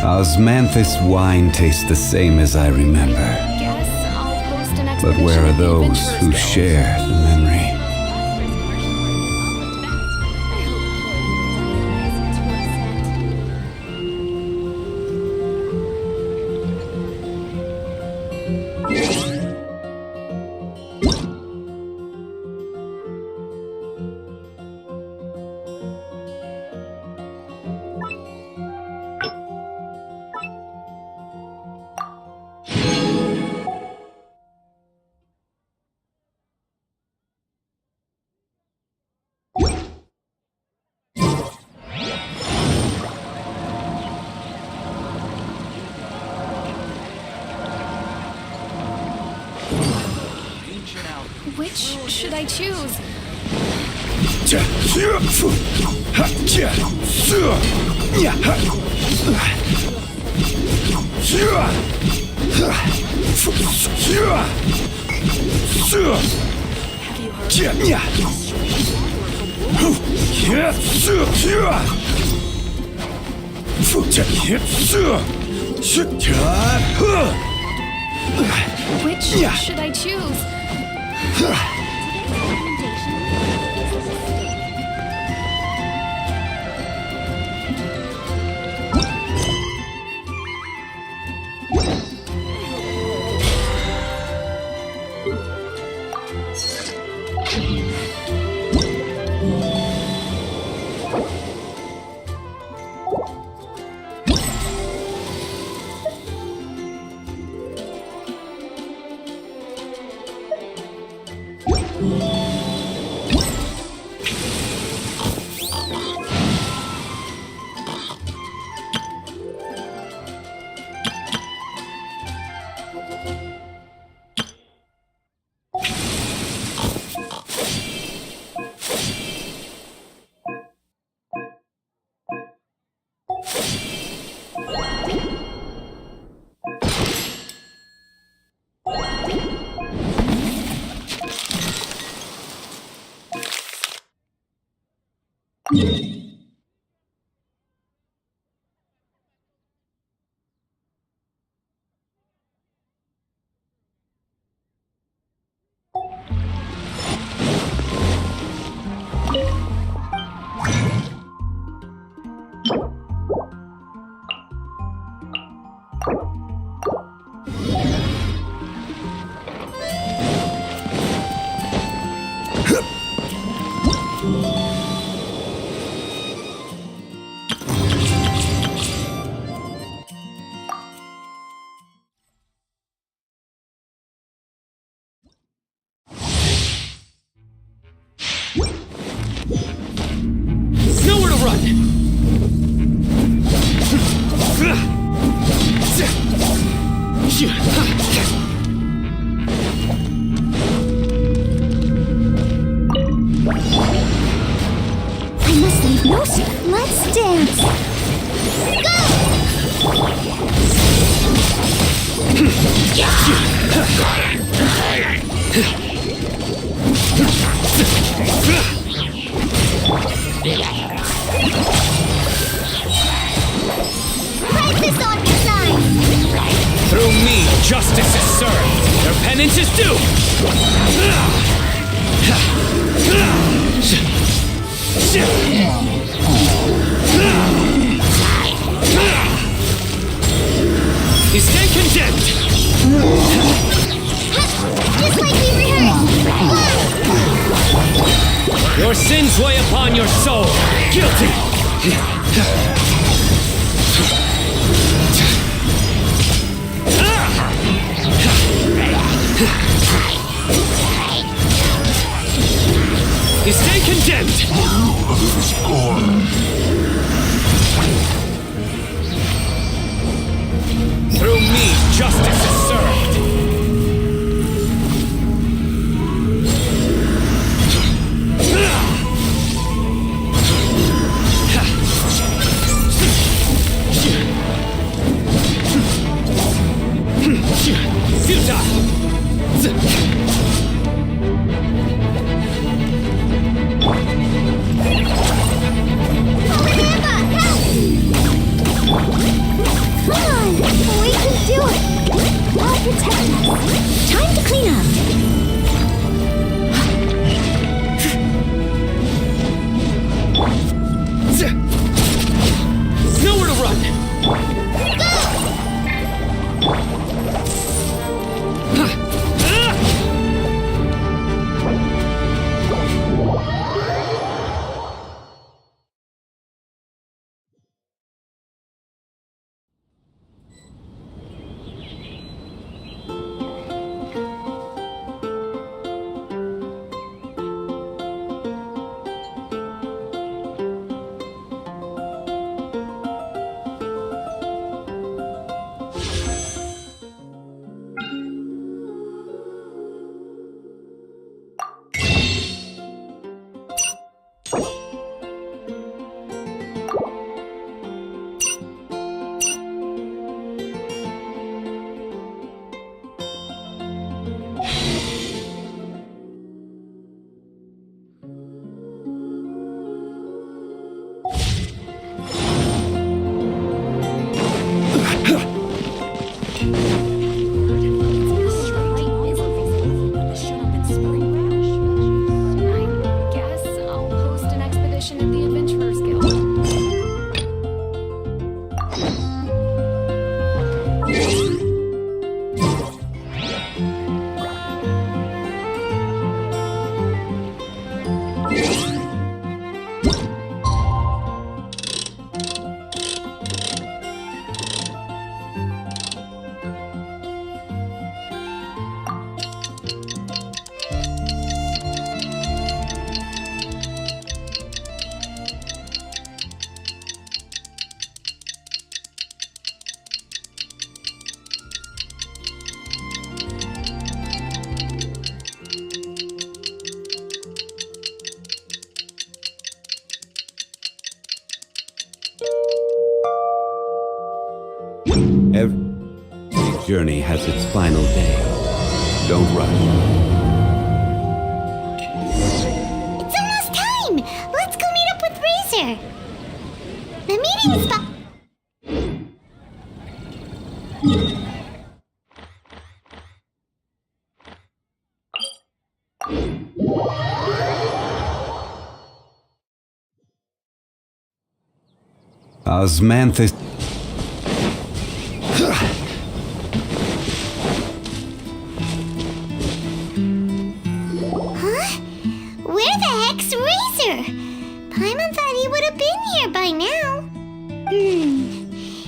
Osmanthus wine tastes the same as I remember. But where are those who share the memory? Which should I choose? Which should I choose? Let's dance! Write this on your sign! Through me, justice is served. Their penance is due. You stay condemned! Just like we rehearsed! Your sins weigh upon your soul! Guilty! You stay condemned! Through me, justice is served! Time to clean up. Nowhere to run! Every journey has its final day. Don't rush. It's almost time! Let's go meet up with Razor! The meeting spot... Osmanthus. Where the heck's Razor? Paimon thought he would have been here by now.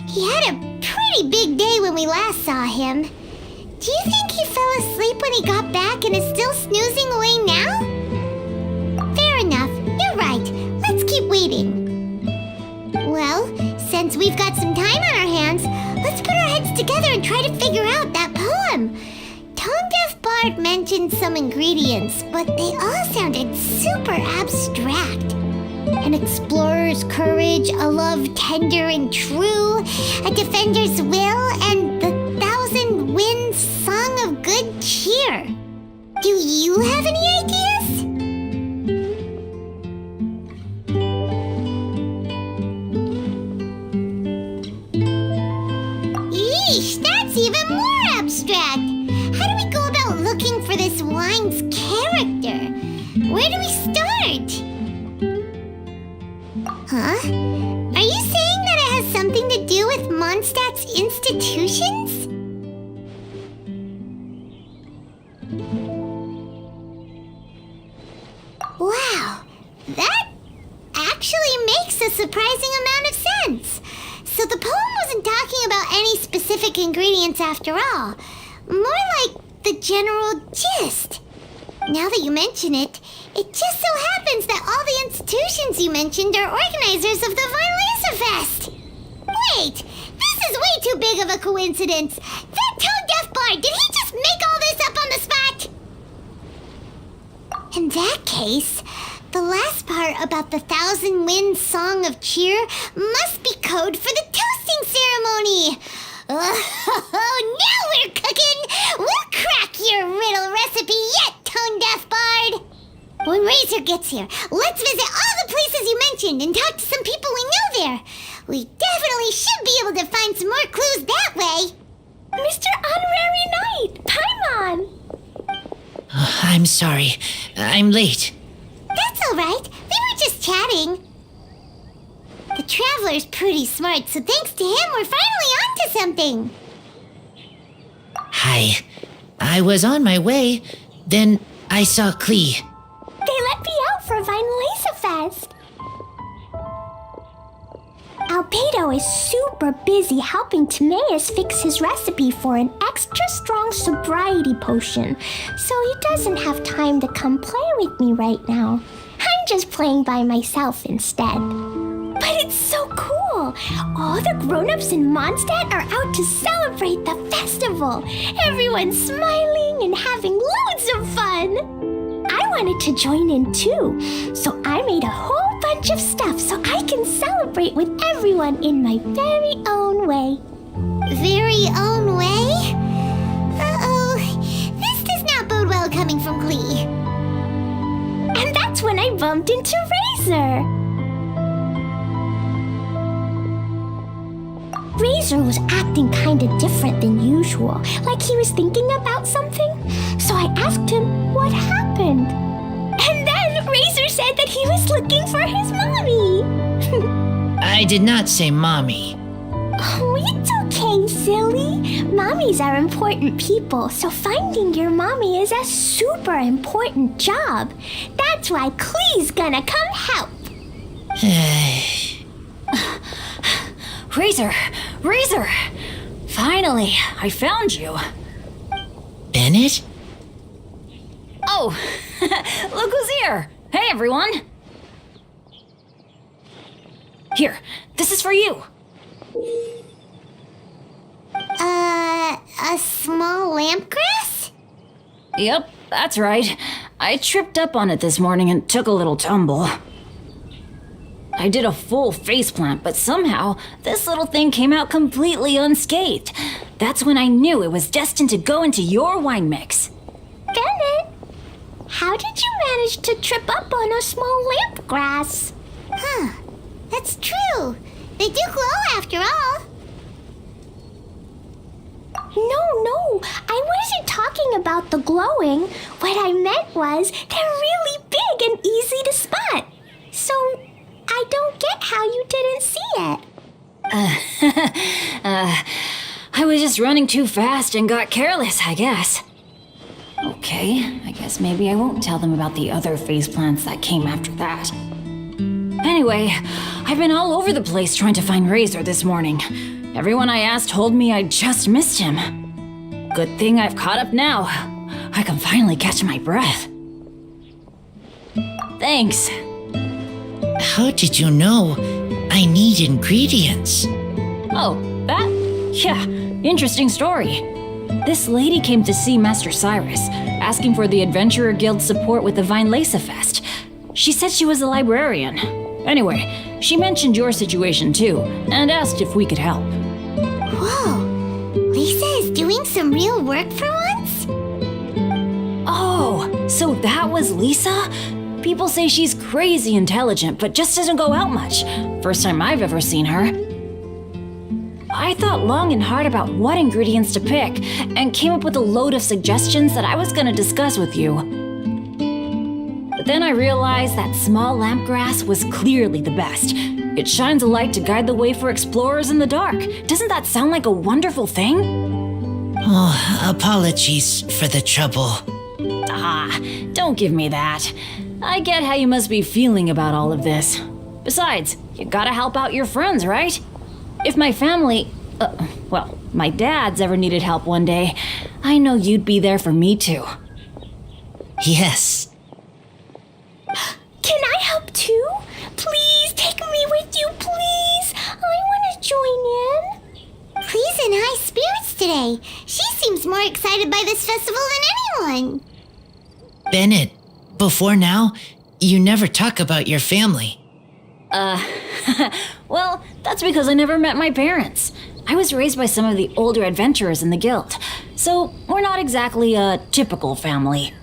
He had a pretty big day when we last saw him. Do you think he fell asleep when he got back and is still snoozing away now? Fair enough. You're right. Let's keep waiting. Well, since we've got some time on our hands, let's put our heads together and try to figure out that poem. Tone Deaf Bard mentioned some ingredients, but they all sounded super abstract. An explorer's courage, a love tender and true, a defender's will, and the 1,000 winds song of good cheer. Do you have any ideas? Eesh, that's even more abstract. How do we go about looking for this wine's character? Where do we start? Huh? Are you saying that it has something to do with Mondstadt's institutions? specific ingredients after all. More like the general gist. Now that you mention it, it just so happens that all the institutions you mentioned are organizers of the Vine Laser Fest. Wait, this is way too big of a coincidence. That tone-deaf bard, did he just make all this up on the spot? In that case, the last part about the Thousand Winds Song of Cheer must be code for the toasting ceremony. Oh, now we're cooking! We'll crack your riddle recipe yet, tone-deaf bard! When Razor gets here, let's visit all the places you mentioned and talk to some people we know there. We definitely should be able to find some more clues that way. Mr. Honorary Knight, Paimon! I'm sorry. I'm late. That's all right. We were just chatting. The Traveler's pretty smart, so thanks to him, we're finally onto something. Hi. I was on my way, then I saw Klee. They let me out for Vine Laser Fest. Albedo is super busy helping Timaeus fix his recipe for an extra strong sobriety potion, so he doesn't have time to come play with me right now. I'm just playing by myself instead. But it's so cool! All the grown-ups in Mondstadt are out to celebrate the festival. Everyone's smiling and having loads of fun. I wanted to join in too, so I made a whole bunch of stuff so I can celebrate with everyone in my very own way. Very own way? Uh-oh. This does not bode well coming from Klee. And that's when I bumped into Razor. Razor was acting kinda different than usual, like he was thinking about something. So I asked him what happened. And then Razor said that he was looking for his mommy. I did not say mommy. Oh, it's okay, silly. Mommies are important people, so finding your mommy is a super important job. That's why Klee's gonna come help. Razor! Finally, I found you. Bennett? Oh, look who's here. Hey, everyone. Here, this is for you. A small lampgrass? Yep, that's right. I tripped up on it this morning and took a little tumble. I did a full faceplant, but somehow this little thing came out completely unscathed. That's when I knew it was destined to go into your wine mix. Bennett, how did you manage to trip up on a small lampgrass? Huh. That's true. They do glow after all. No, I wasn't talking about the glowing. What I meant was they're really big and easy to spot. So I don't get how you didn't see it. I was just running too fast and got careless, I guess. Okay, I guess maybe I won't tell them about the other faceplants that came after that. Anyway, I've been all over the place trying to find Razor this morning. Everyone I asked told me I just missed him. Good thing I've caught up now. I can finally catch my breath. Thanks. How did you know I need ingredients? Oh, that? Yeah, interesting story. This lady came to see Master Cyrus, asking for the Adventurer Guild's support with the Vine Laser Fest. She said she was a librarian. Anyway, she mentioned your situation too, and asked if we could help. Whoa. Lisa is doing some real work for once? Oh, so that was Lisa? People say she's crazy intelligent, but just doesn't go out much. First time I've ever seen her. I thought long and hard about what ingredients to pick, and came up with a load of suggestions that I was gonna discuss with you. But then I realized that small lampgrass was clearly the best. It shines a light to guide the way for explorers in the dark. Doesn't that sound like a wonderful thing? Oh, apologies for the trouble. Ah, don't give me that. I get how you must be feeling about all of this. Besides, you gotta help out your friends, right? If my family, Well, my dad's ever needed help one day, I know you'd be there for me too. Yes. Can I help too? Please take me with you, please. I want to join in. Clee's in high spirits today. She seems more excited by this festival than anyone. Bennett, before now, you never talk about your family. Well, that's because I never met my parents. I was raised by some of the older adventurers in the guild, so we're not exactly a typical family.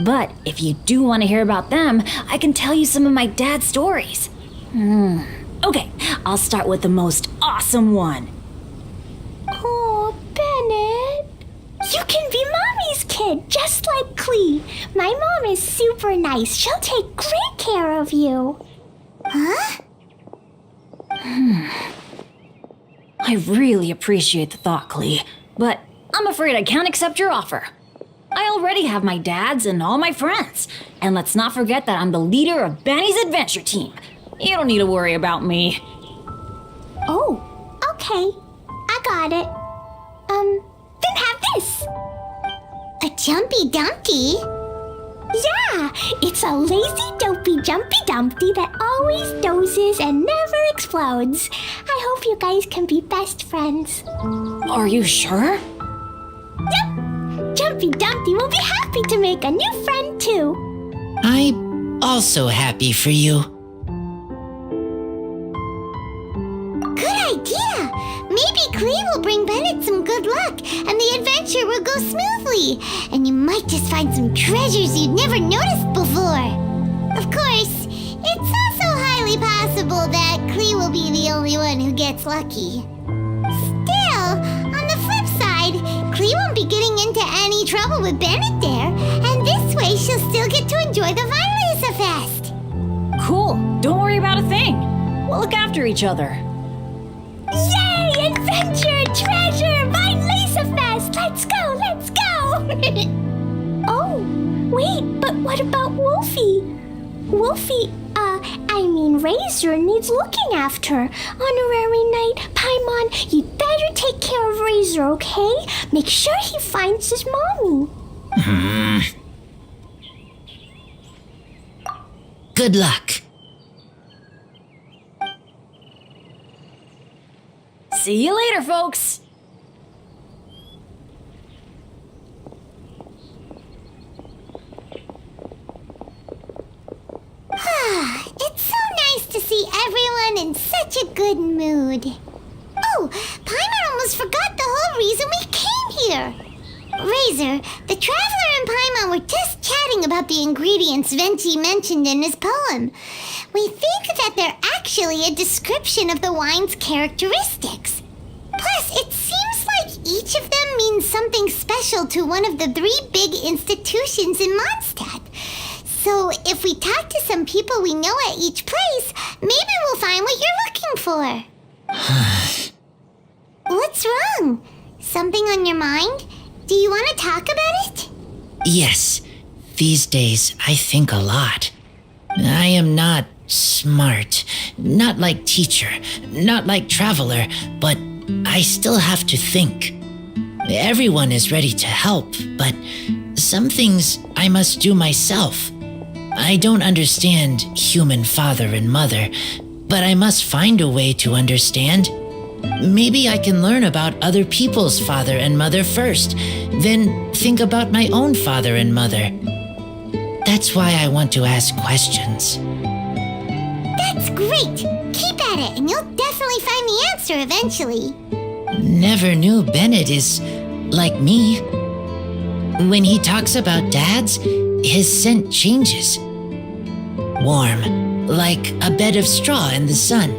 But if you do want to hear about them, I can tell you some of my dad's stories. Okay, I'll start with the most awesome one. Oh, Bennett. You can be Mommy's kid, just like Clee. My mom is super nice. She'll take great care of you. Huh? I really appreciate the thought, Clee, but I'm afraid I can't accept your offer. I already have my dad's and all my friends. And let's not forget that I'm the leader of Benny's adventure team. You don't need to worry about me. Oh, okay. I got it. Then have this. A jumpy dumpty? Yeah, it's a lazy, dopey, jumpy dumpty that always dozes and never explodes. I hope you guys can be best friends. Are you sure? Yep, Jumpy Dumpty will be happy to make a new friend too. I'm also happy for you. Good idea! Maybe Clee will bring Bennett some good luck, and the adventure will go smoothly. And you might just find some treasures you'd never noticed before. Of course, it's also highly possible that Clee will be the only one who gets lucky. Still, on the flip side, Clee won't be getting into any trouble with Bennett there, and this way she'll still get to enjoy the Vinelisa Fest. Cool, don't worry about a thing. We'll look after each other. Yay! Adventure! Treasure! Vinelisa Fest! Let's go! Let's go! Oh, wait, but what about Wolfie? Wolfie, Razor needs looking after. Honorary Knight, Paimon, you'd better take care of Razor, okay? Make sure he finds his mommy. Good luck. See you later, folks. It's so nice to see everyone in such a good mood. Oh, Paimon almost forgot the whole reason we came here. Razor, the Traveler and Paimon were just chatting about the ingredients Venti mentioned in his poem. We think that they're actually a description of the wine's characteristics. Plus, it seems like each of them means something special to one of the 3 big institutions in Mondstadt. So if we talk to some people we know at each place, maybe we'll find what you're looking for. What's wrong? Something on your mind? Do you want to talk about it? Yes, these days I think a lot. I am not smart, not like teacher, not like traveler, but I still have to think. Everyone is ready to help, but some things I must do myself. I don't understand human father and mother, but I must find a way to understand. Maybe I can learn about other people's father and mother first, then think about my own father and mother. That's why I want to ask questions. That's great! Keep at it, and you'll definitely find the answer eventually. Never knew Bennett is like me. When he talks about dads, his scent changes. Warm, like a bed of straw in the sun.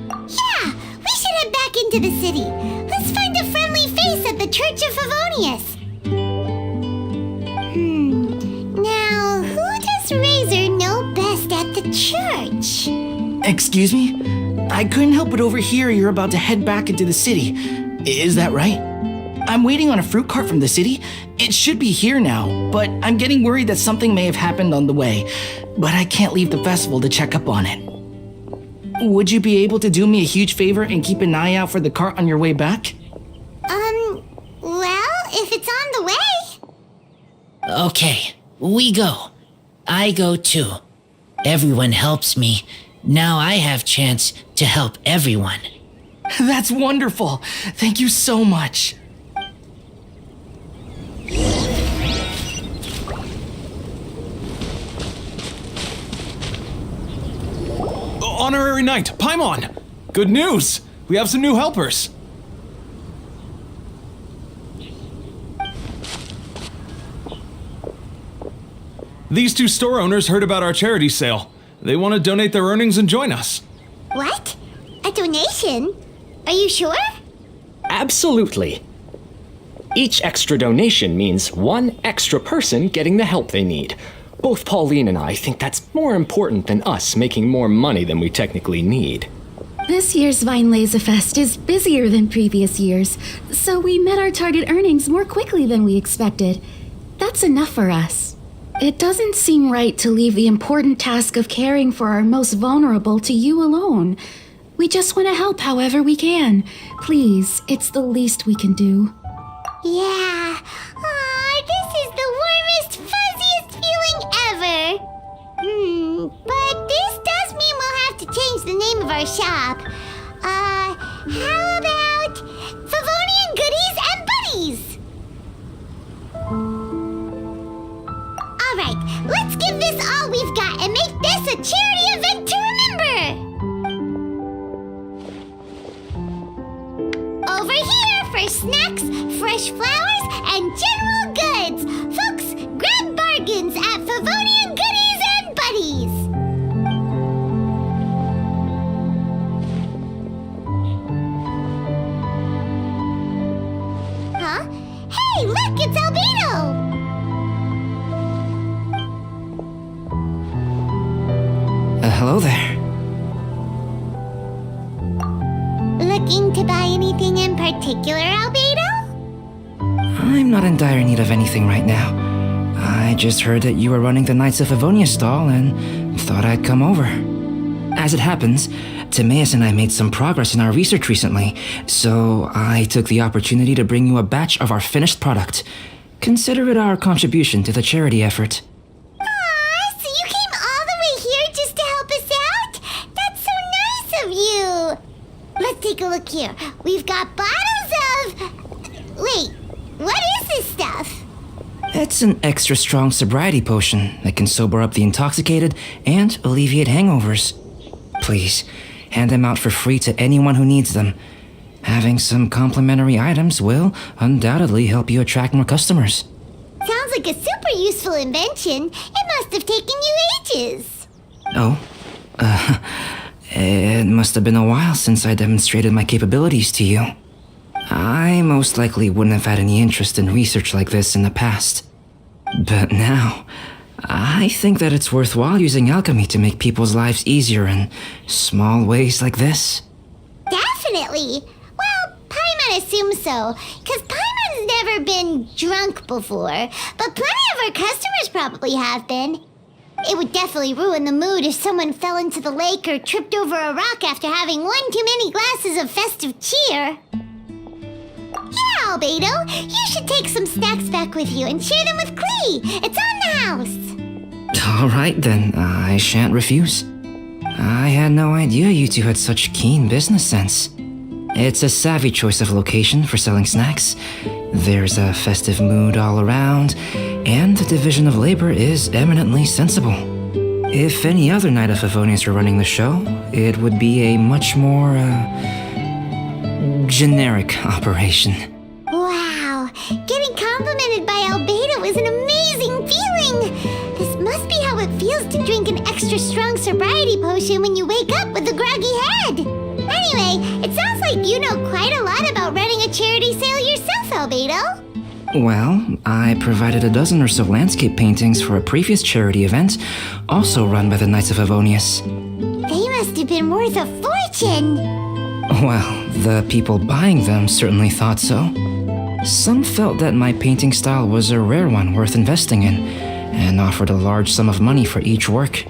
Yeah, we should head back into the city. Let's find a friendly face at the Church of Favonius. Now, who does Razor know best at the church? Excuse me? I couldn't help but overhear you're about to head back into the city. Is that right? I'm waiting on a fruit cart from the city. It should be here now, but I'm getting worried that something may have happened on the way. But I can't leave the festival to check up on it. would you be able to do me a huge favor and keep an eye out for the cart on your way back? Well, if it's on the way. Okay, we go. I go too. Everyone helps me. Now I have chance to help everyone. That's wonderful. Thank you so much. Honorary Knight, Paimon! Good news! We have some new helpers! These two store owners heard about our charity sale. They want to donate their earnings and join us. What? A donation? Are you sure? Absolutely. Each extra donation means one extra person getting the help they need. Both Pauline and I think that's more important than us making more money than we technically need. This year's Vine Laser Fest is busier than previous years, so we met our target earnings more quickly than we expected. That's enough for us. It doesn't seem right to leave the important task of caring for our most vulnerable to you alone. We just want to help however we can. Please, it's the least we can do. Yeah. Aw, this is the warmest, fuzziest feeling ever. But this does mean we'll have to change the name of our shop. How about Favonian Goodies and Buddies? Alright, let's give this all we've got and make this a charity event to remember! Over here for snacks, fresh flowers, and general goods! Folks, grab bargains at Favonian Goodies and Buddies! Huh? Hey, look, it's Albedo! Hello there. Looking to buy anything in particular, Albedo? I'm not in dire need of anything right now. I just heard that you were running the Knights of Avonia stall and thought I'd come over. As it happens, Timaeus and I made some progress in our research recently, so I took the opportunity to bring you a batch of our finished product. Consider it our contribution to the charity effort. Aw, so you came all the way here just to help us out? That's so nice of you! Let's take a look here. We've got bottles of... Wait, what is this stuff? It's an extra strong sobriety potion that can sober up the intoxicated and alleviate hangovers. Please, hand them out for free to anyone who needs them. Having some complimentary items will undoubtedly help you attract more customers. Sounds like a super useful invention. It must have taken you ages. Oh, it must have been a while since I demonstrated my capabilities to you. I most likely wouldn't have had any interest in research like this in the past. But now, I think that it's worthwhile using alchemy to make people's lives easier in small ways like this. Definitely. Well, Paimon assumes so, because Paimon's never been drunk before, but plenty of our customers probably have been. It would definitely ruin the mood if someone fell into the lake or tripped over a rock after having one too many glasses of festive cheer. Yeah, Albedo, you should take some snacks back with you and share them with Klee. It's on the house. All right then, I shan't refuse. I had no idea you two had such keen business sense. It's a savvy choice of location for selling snacks. There's a festive mood all around, and the division of labor is eminently sensible. If any other Knight of Favonians were running the show, it would be a much more, generic operation. Wow, getting complimented by Albedo is an amazing feeling. This must be how it feels to drink an extra strong sobriety potion when you wake up with a groggy head. Anyway, it sounds like you know quite a lot about running a charity sale yourself, Albedo. Well, I provided a dozen or so landscape paintings for a previous charity event, also run by the Knights of Favonius. They must have been worth a fortune. Well, the people buying them certainly thought so. Some felt that my painting style was a rare one worth investing in, and offered a large sum of money for each work.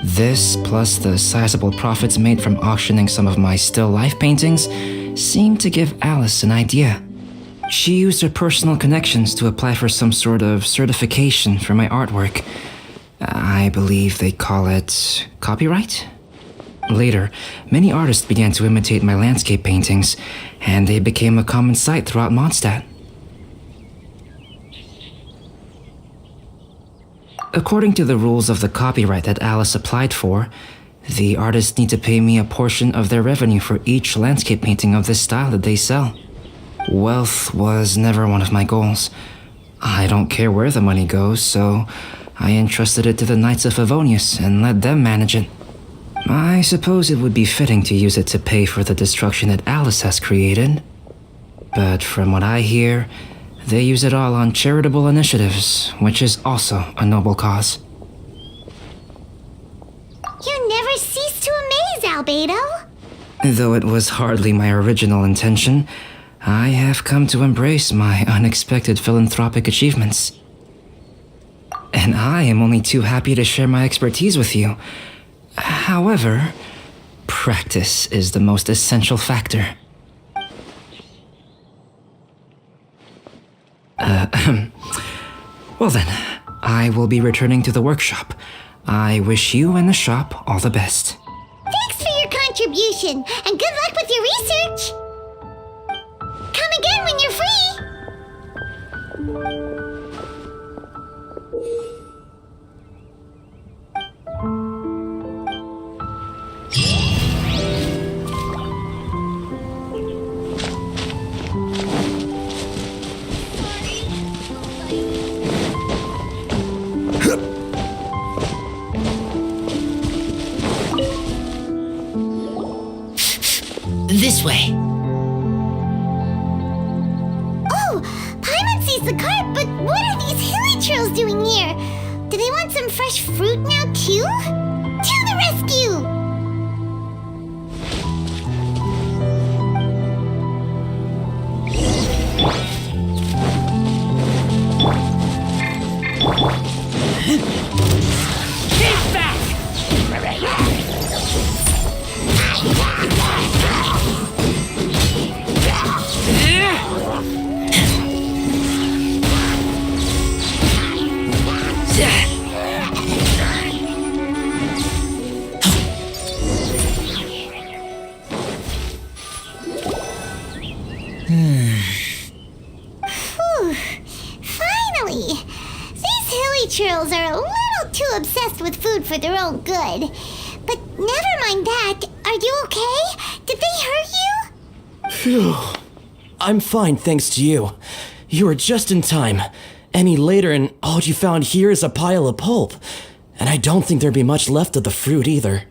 This, plus the sizable profits made from auctioning some of my still life paintings, seemed to give Alice an idea. She used her personal connections to apply for some sort of certification for my artwork. I believe they call it copyright? Later, many artists began to imitate my landscape paintings, and they became a common sight throughout Mondstadt. According to the rules of the copyright that Alice applied for, the artists need to pay me a portion of their revenue for each landscape painting of this style that they sell. Wealth was never one of my goals. I don't care where the money goes, so I entrusted it to the Knights of Favonius and let them manage it. I suppose it would be fitting to use it to pay for the destruction that Alice has created. But from what I hear, they use it all on charitable initiatives, which is also a noble cause. You never cease to amaze, Albedo. Though it was hardly my original intention, I have come to embrace my unexpected philanthropic achievements. And I am only too happy to share my expertise with you. However, practice is the most essential factor. Well then, I will be returning to the workshop. I wish you and the shop all the best. Thanks for your contribution, and good luck with your research. Come again when you're free. This way. Oh, Paimon sees the cart, but what are these hilly trails doing here? Do they want some fresh fruit now too? To the rescue! Get back! Finally! These hilly trails are a little too obsessed with food for their own good. But never mind that. Are you okay? Did they hurt you? Phew. I'm fine, thanks to you. You were just in time. Any later and all you found here is a pile of pulp. And I don't think there'd be much left of the fruit either.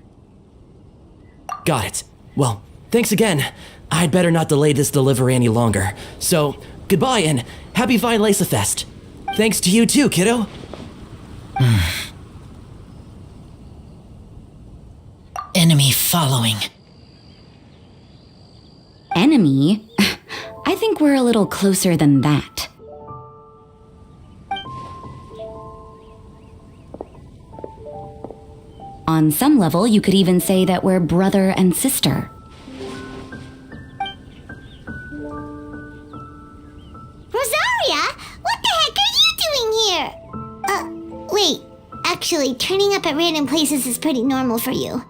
Got it. Well, thanks again. I'd better not delay this delivery any longer. So, goodbye and happy Vine Lace Fest. Thanks to you too, kiddo. Enemy following. Enemy? I think we're a little closer than that. On some level, you could even say that we're brother and sister. Rosaria? What the heck are you doing here? Wait. Actually, turning up at random places is pretty normal for you.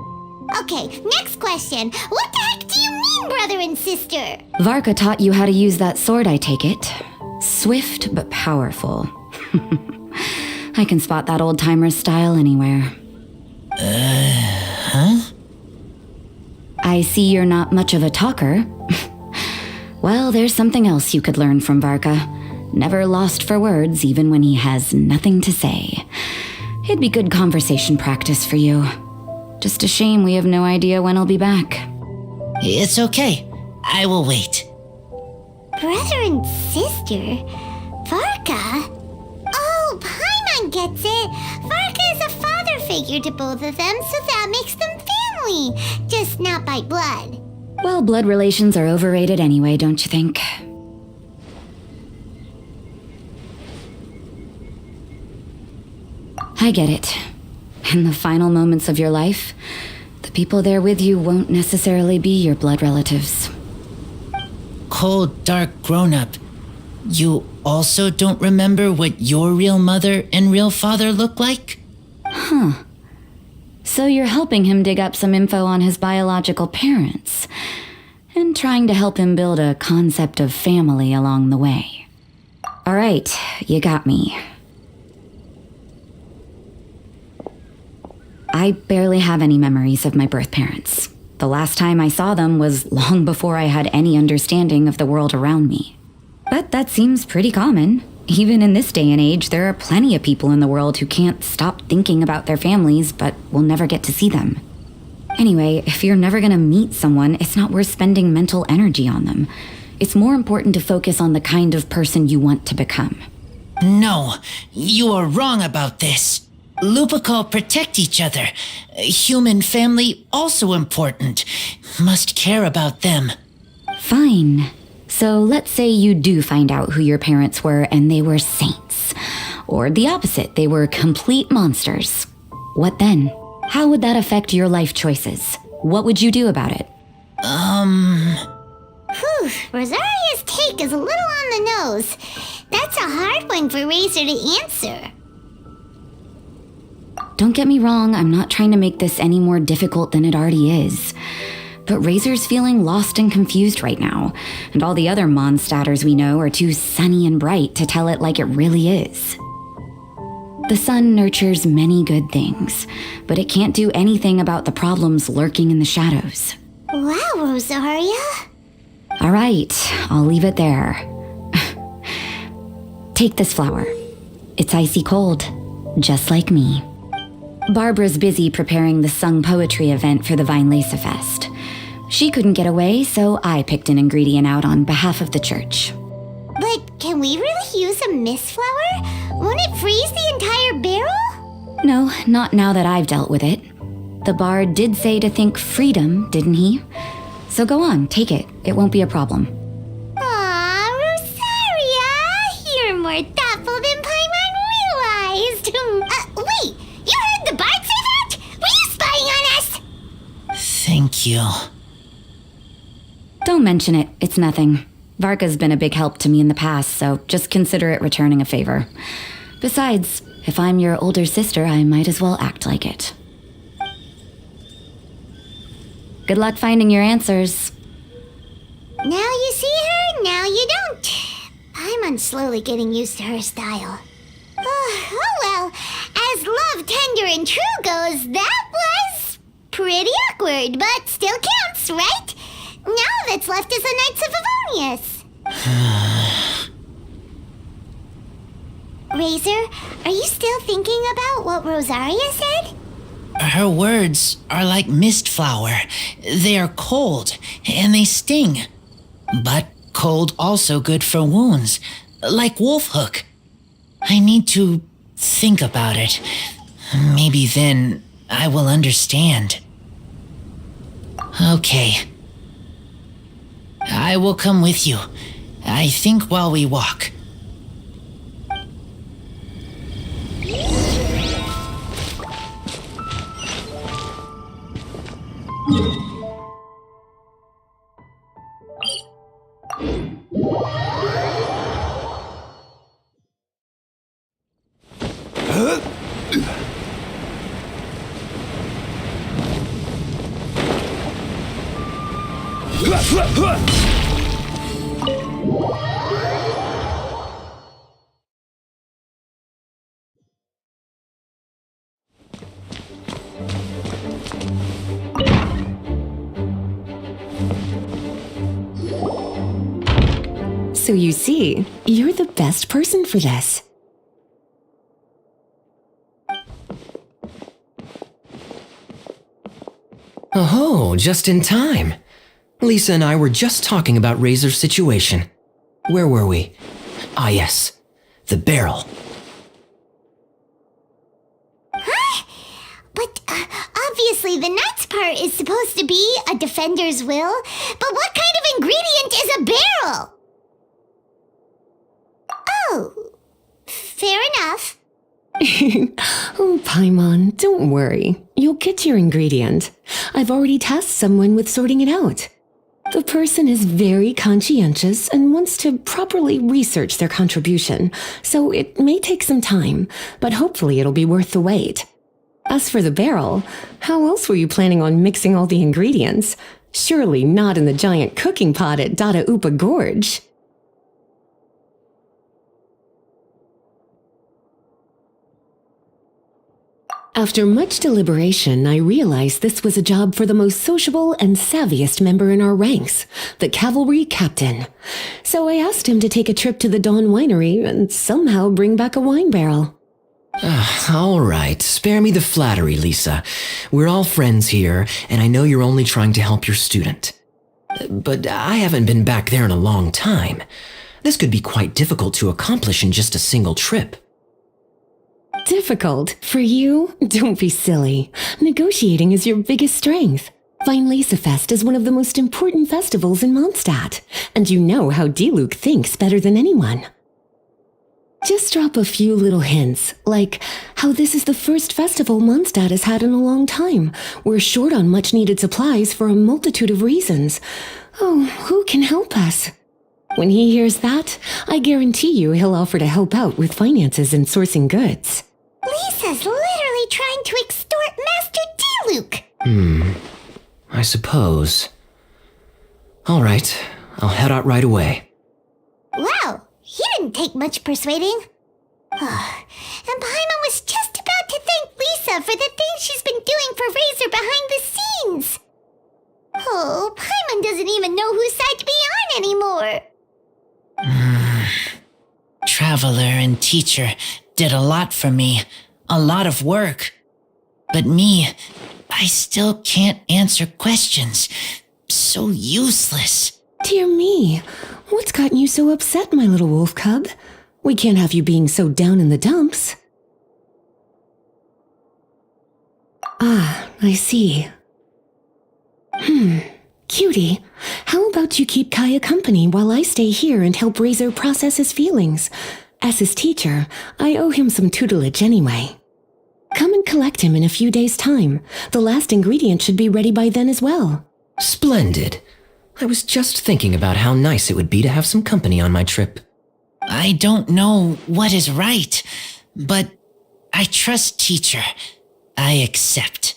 Okay, next question. What the heck do you mean, brother and sister? Varka taught you how to use that sword, I take it. Swift but powerful. I can spot that old-timer's style anywhere. I see you're not much of a talker. Well, there's something else you could learn from Varka. Never lost for words, even when he has nothing to say. It'd be good conversation practice for you. Just a shame we have no idea when he'll be back. It's okay. I will wait. Brother and sister? Varka? Oh, Paimon gets it. Varka is a father figure to both of them, so that makes them family. Just not by blood. Well, blood relations are overrated anyway, don't you think? I get it. in the final moments of your life, the people there with you won't necessarily be your blood relatives. Cold, dark grown-up. You also don't remember what your real mother and real father look like? Huh. So you're helping him dig up some info on his biological parents, and trying to help him build a concept of family along the way. All right, you got me. I barely have any memories of my birth parents. The last time I saw them was long before I had any understanding of the world around me. But that seems pretty common. Even in this day and age, there are plenty of people in the world who can't stop thinking about their families but will never get to see them. Anyway, if you're never gonna meet someone, it's not worth spending mental energy on them. It's more important to focus on the kind of person you want to become. No, you are wrong about this. Lupical protect each other. Human family also important. Must care about them. Fine. So let's say you do find out who your parents were and they were saints. Or the opposite, they were complete monsters. What then? How would that affect your life choices? What would you do about it? Whew, Rosaria's take is a little on the nose. That's a hard one for Razor to answer. Don't get me wrong, I'm not trying to make this any more difficult than it already is. But Razor's feeling lost and confused right now, and all the other monstators we know are too sunny and bright to tell it like it really is. The sun nurtures many good things, but it can't do anything about the problems lurking in the shadows. Wow, Rosaria. All right, I'll leave it there. Take this flower. It's icy cold, just like me. Barbara's busy preparing the sung poetry event for the Vine Lace Fest. She couldn't get away, so I picked an ingredient out on behalf of the church. But can we really use a mist flower? Won't it freeze the entire barrel? No, not now that I've dealt with it. The bard did say to think freedom, didn't he? So go on, take it. It won't be a problem. Aw, Rosaria! You're more thoughtful than Paimon realized. Wait! You heard the bard say that? Were you spying on us? Thank you. Don't mention it. It's nothing. Varka's been a big help to me in the past, so just consider it returning a favor. Besides, if I'm your older sister, I might as well act like it. Good luck finding your answers. Now you see her, now you don't. Paimon's slowly getting used to her style. Oh well, as love, tender, and true goes, that was pretty awkward, but still counts, right? Now that's left is the Knights of Favonius. Razor, are you still thinking about what Rosaria said? Her words are like mist flower. They are cold, and they sting. But cold also good for wounds, like wolf hook. I need to think about it. Maybe then I will understand. Okay. I will come with you. I think while we walk. So you see, you're the best person for this. Oh, just in time. Lisa and I were just talking about Razor's situation. Where were we? Ah, yes. The barrel. Huh? But obviously the nuts part is supposed to be a defender's will. But what kind of ingredient is a barrel? Oh, fair enough. Oh, Paimon, don't worry. You'll get your ingredient. I've already tasked someone with sorting it out. The person is very conscientious and wants to properly research their contribution, so it may take some time, but hopefully it'll be worth the wait. As for the barrel, how else were you planning on mixing all the ingredients? Surely not in the giant cooking pot at Dada Upa Gorge. After much deliberation, I realized this was a job for the most sociable and savviest member in our ranks, the cavalry captain. So I asked him to take a trip to the Dawn Winery and somehow bring back a wine barrel. All right, spare me the flattery, Lisa. We're all friends here, and I know you're only trying to help your student. But I haven't been back there in a long time. This could be quite difficult to accomplish in just a single trip. Difficult? For you? Don't be silly. Negotiating is your biggest strength. Fest is one of the most important festivals in Mondstadt, and you know how Diluc thinks better than anyone. Just drop a few little hints, like how this is the first festival Mondstadt has had in a long time. We're short on much-needed supplies for a multitude of reasons. Oh, who can help us? When he hears that, I guarantee you he'll offer to help out with finances and sourcing goods. Lisa's literally trying to extort Master Diluc. I suppose. All right, I'll head out right away. Wow, he didn't take much persuading. And Paimon was just about to thank Lisa for the things she's been doing for Razor behind the scenes. Oh, Paimon doesn't even know whose side to be on anymore. Traveler and teacher did a lot for me, a lot of work. But me, I still can't answer questions. So useless. Dear me, what's gotten you so upset, my little wolf cub? We can't have you being so down in the dumps. Ah, I see. Cutie, how about you keep Kaya company while I stay here and help Razor process his feelings? As his teacher, I owe him some tutelage anyway. Come and collect him in a few days' time. The last ingredient should be ready by then as well. Splendid. I was just thinking about how nice it would be to have some company on my trip. I don't know what is right, but I trust teacher. I accept.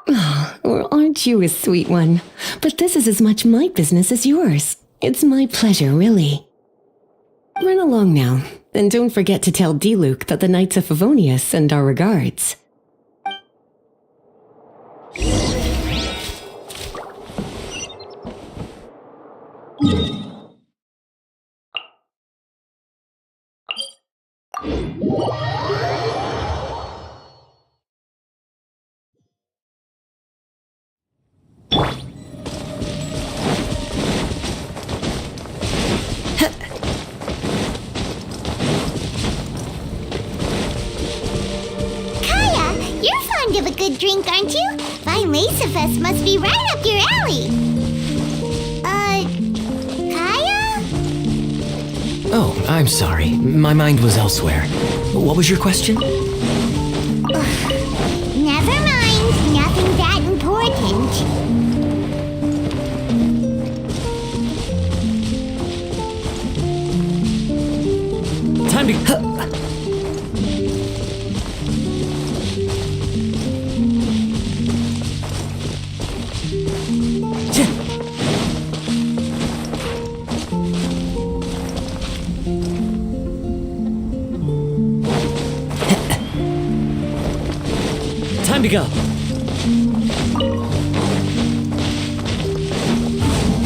Well, aren't you a sweet one? But this is as much my business as yours. It's my pleasure, really. Run along now, and don't forget to tell Diluc that the Knights of Favonius send our regards. Of a good drink, aren't you? Fine Laserfest must be right up your alley. Kaya? Oh, I'm sorry. My mind was elsewhere. What was your question? Never mind. Nothing that important. Time to... Time to go.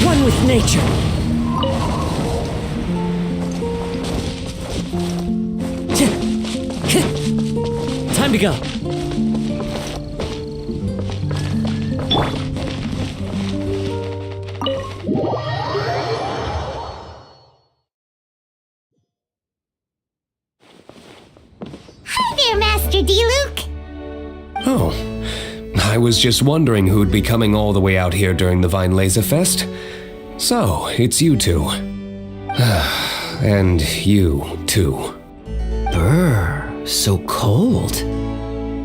One with nature. Time to go. Hi there, Master Diluc. Oh, I was just wondering who'd be coming all the way out here during the Vine Laser Fest. So, it's you two. and you, too. Brr, so cold.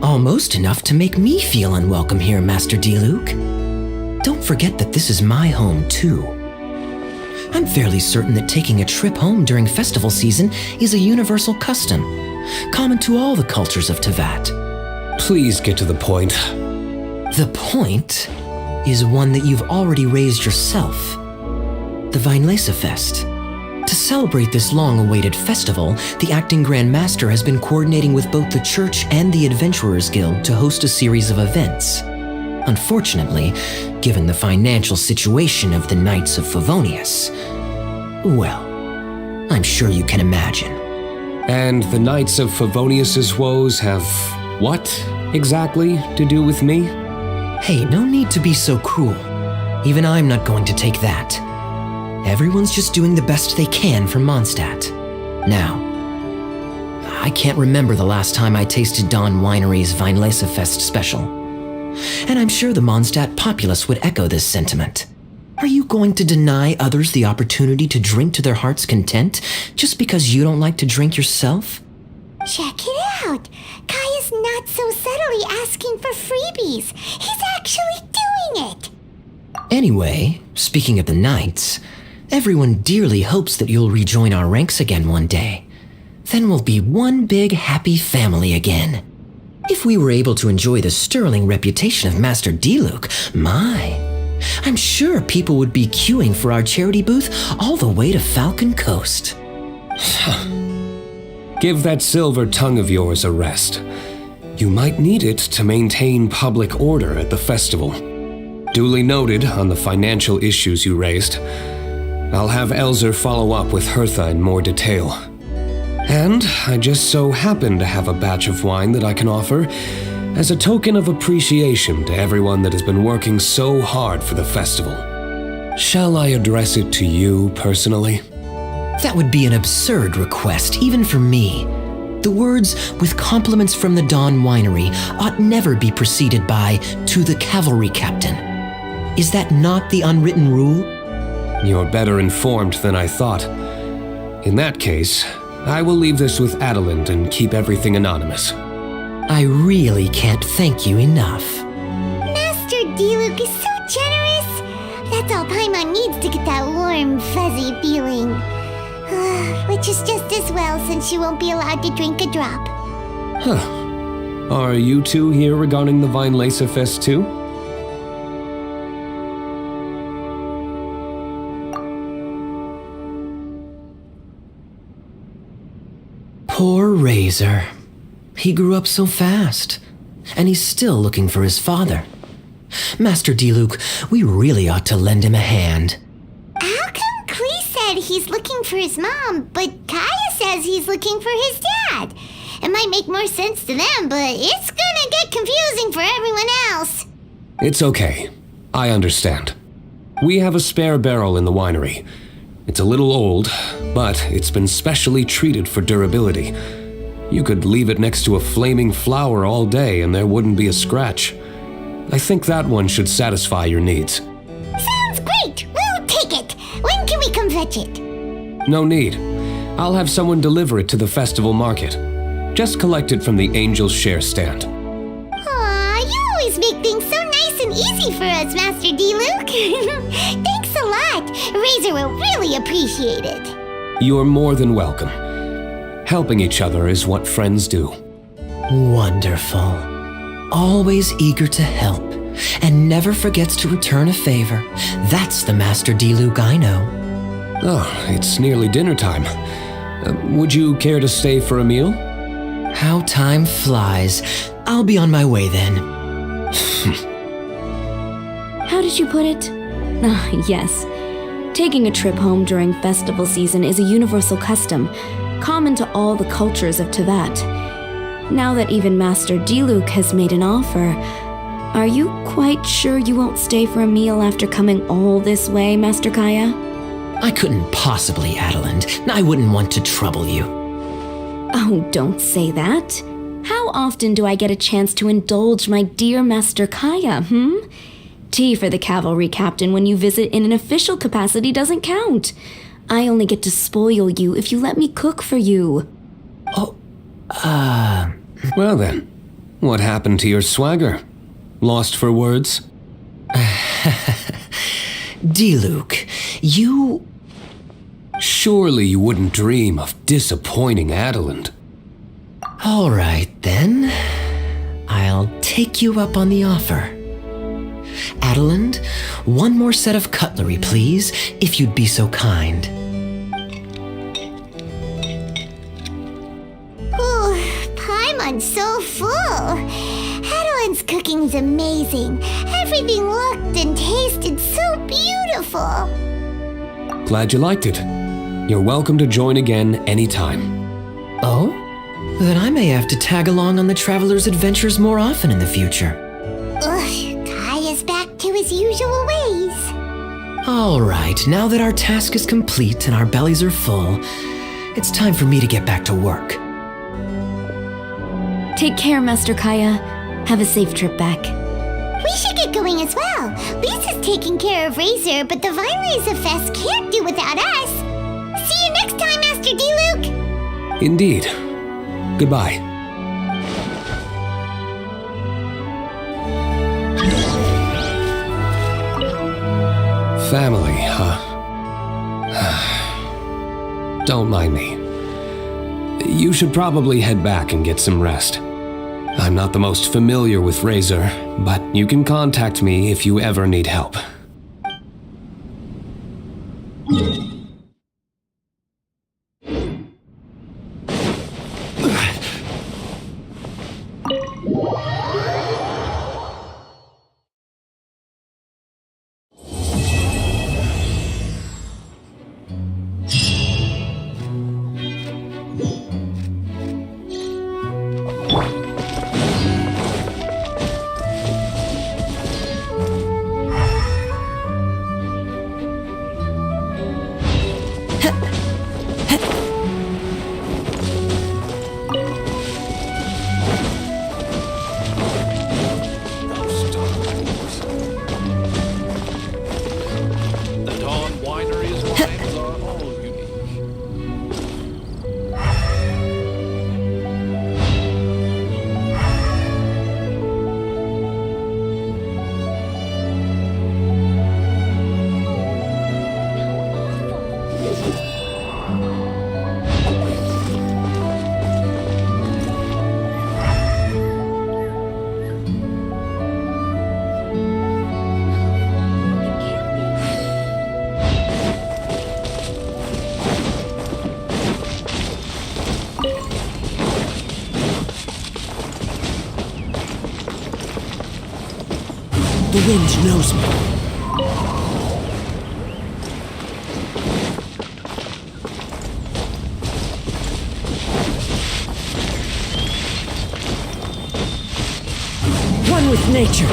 Almost enough to make me feel unwelcome here, Master D-Luke. Don't forget that this is my home, too. I'm fairly certain that taking a trip home during festival season is a universal custom, common to all the cultures of Teyvat. Please get to the point. The point is one that you've already raised yourself. The Vinelesa Fest. To celebrate this long-awaited festival, the Acting Grand Master has been coordinating with both the Church and the Adventurers Guild to host a series of events. Unfortunately, given the financial situation of the Knights of Favonius, well, I'm sure you can imagine. And the Knights of Favonius's woes have what, exactly, to do with me? Hey, no need to be so cruel. Even I'm not going to take that. Everyone's just doing the best they can for Mondstadt. Now, I can't remember the last time I tasted Dawn Winery's Vinelesa Fest special. And I'm sure the Mondstadt populace would echo this sentiment. Are you going to deny others the opportunity to drink to their heart's content just because you don't like to drink yourself? Check it out! Kaya's not so subtly asking for freebies. He's actually doing it! Anyway, speaking of the Knights, everyone dearly hopes that you'll rejoin our ranks again one day. Then we'll be one big happy family again. If we were able to enjoy the sterling reputation of Master D-Luke, I'm sure people would be queuing for our charity booth all the way to Falcon Coast. Give that silver tongue of yours a rest. You might need it to maintain public order at the festival. Duly noted on the financial issues you raised. I'll have Elzer follow up with Hertha in more detail. And I just so happen to have a batch of wine that I can offer as a token of appreciation to everyone that has been working so hard for the festival. Shall I address it to you personally? That would be an absurd request, even for me. The words, with compliments from the Dawn Winery, ought never be preceded by, to the cavalry captain. Is that not the unwritten rule? You're better informed than I thought. In that case, I will leave this with Adelind and keep everything anonymous. I really can't thank you enough. Master D-Luke is so generous. That's all Paimon needs to get that warm, fuzzy feeling. Which is just as well since she won't be allowed to drink a drop. Huh. Are you two here regarding the Vinelesa Fest too? Poor Razor. He grew up so fast, and he's still looking for his father. Master D-Luke, we really ought to lend him a hand. How come Klee said he's looking for his mom, but Kaya says he's looking for his dad? It might make more sense to them, but it's gonna get confusing for everyone else. It's okay. I understand. We have a spare barrel in the winery. It's a little old, but it's been specially treated for durability. You could leave it next to a flaming flower all day and there wouldn't be a scratch. I think that one should satisfy your needs. Sounds great! We'll take it! When can we come fetch it? No need. I'll have someone deliver it to the festival market. Just collect it from the Angel's Share stand. Aw, you always make things so nice and easy for us, Master D-Luke. Thanks a lot. Razor will really appreciate it. You're more than welcome. Helping each other is what friends do. Wonderful. Always eager to help, and never forgets to return a favor. That's the Master D-Luke I know. Oh, it's nearly dinner time. Would you care to stay for a meal? How time flies. I'll be on my way then. How did you put it? Yes. Taking a trip home during festival season is a universal custom, common to all the cultures of Teyvat. Now that even Master D-Luke has made an offer, are you quite sure you won't stay for a meal after coming all this way, Master Kaya? I couldn't possibly, Adelind. I wouldn't want to trouble you. Oh, don't say that. How often do I get a chance to indulge my dear Master Kaya, Tea for the cavalry captain when you visit in an official capacity doesn't count. I only get to spoil you if you let me cook for you. Well then, what happened to your swagger? Lost for words? D-Luke, you... Surely you wouldn't dream of disappointing Adeland. All right, then. I'll take you up on the offer. Adeland, one more set of cutlery, please, if you'd be so kind. Ooh, Paimon's so full. Adeland's cooking's amazing. Everything looked and tasted so beautiful. Glad you liked it. You're welcome to join again anytime. Oh? Then I may have to tag along on the Traveler's Adventures more often in the future. Ugh, Kaya's back to his usual ways. All right, now that our task is complete and our bellies are full, it's time for me to get back to work. Take care, Master Kaya. Have a safe trip back. We should get going as well. Lisa's taking care of Razor, but the Vinelaser Fest can't do without us. See you next time, Master D-Luke! Indeed. Goodbye. Family, huh? Don't mind me. You should probably head back and get some rest. I'm not the most familiar with Razor, but you can contact me if you ever need help. The wind knows me. One with nature.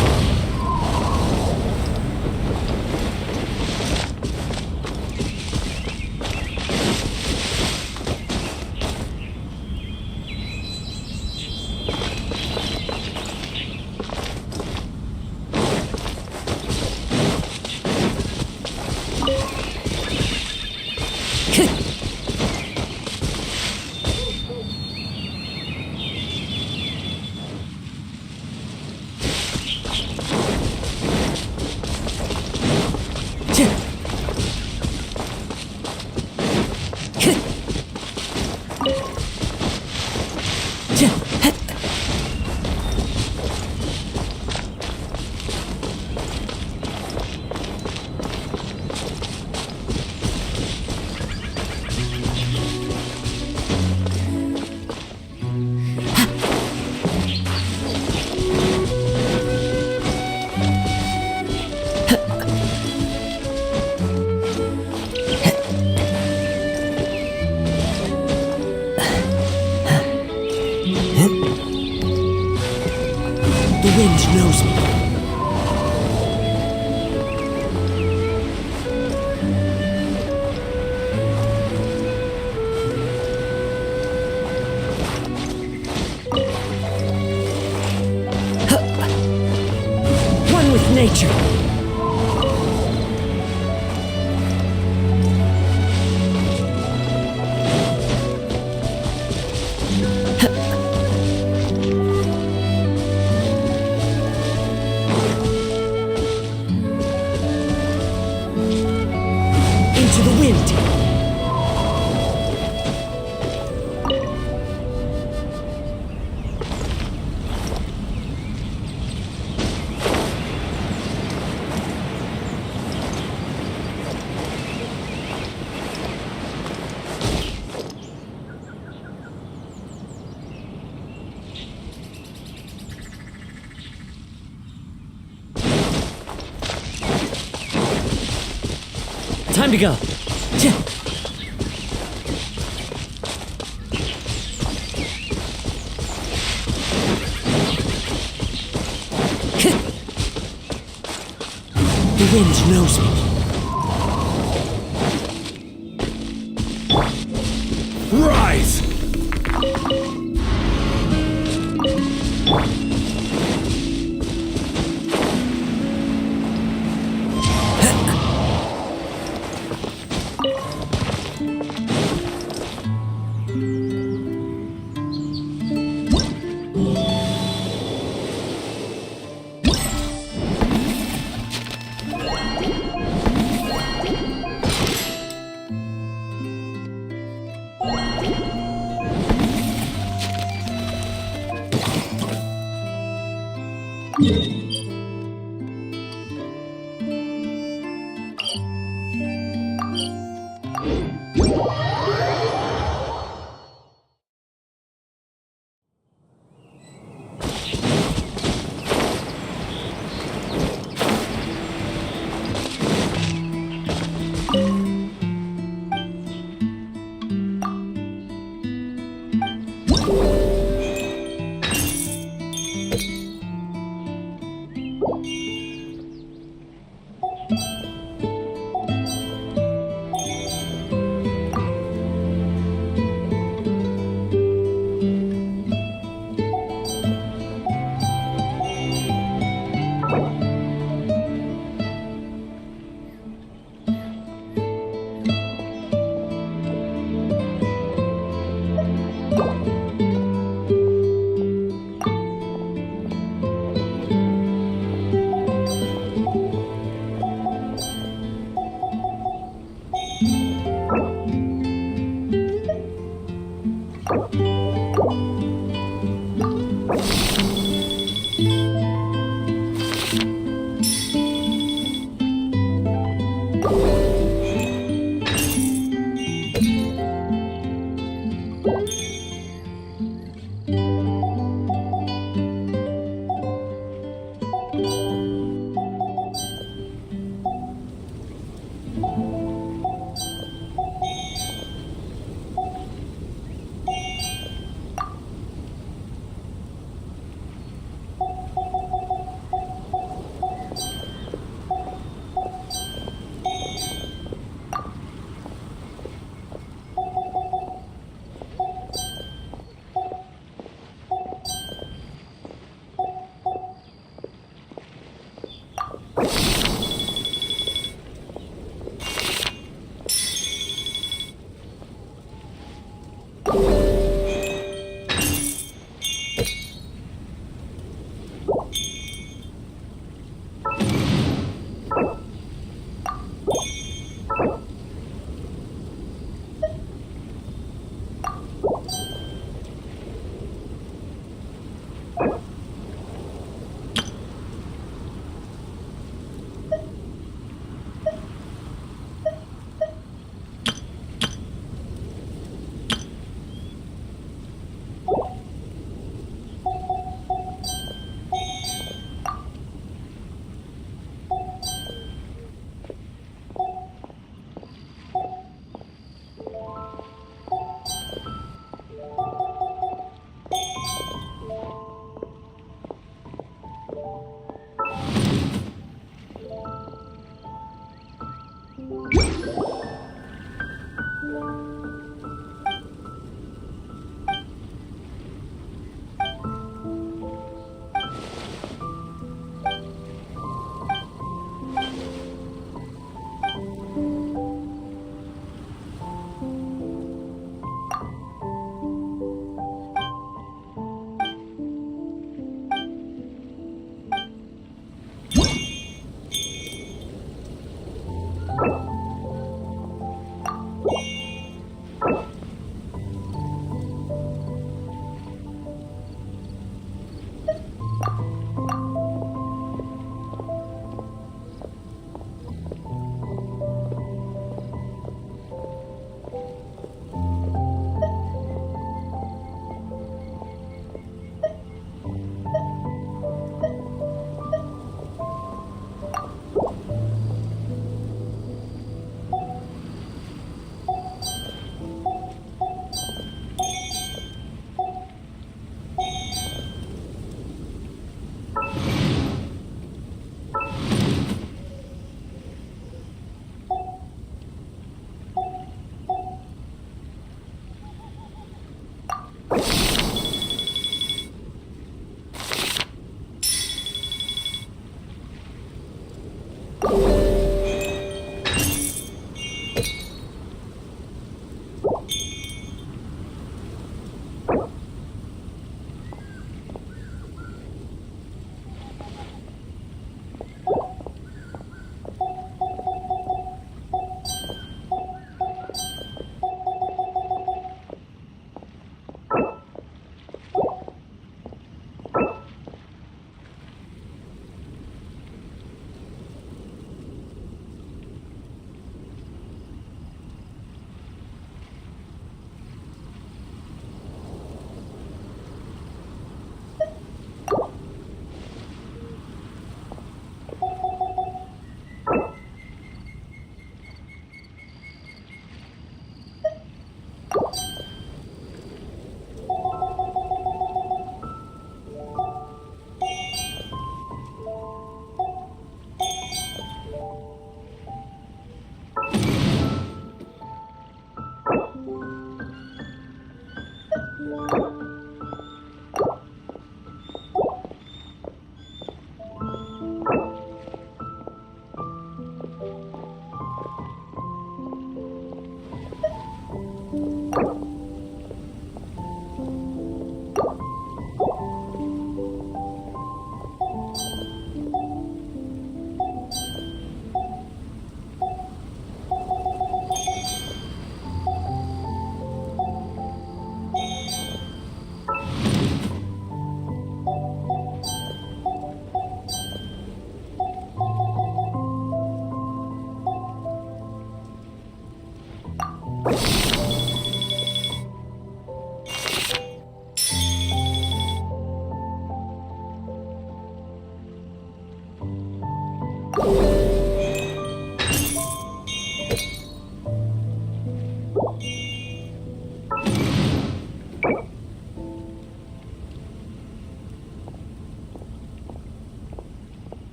The wind knows me. One with nature. Time to go. The wind knows me. Rise!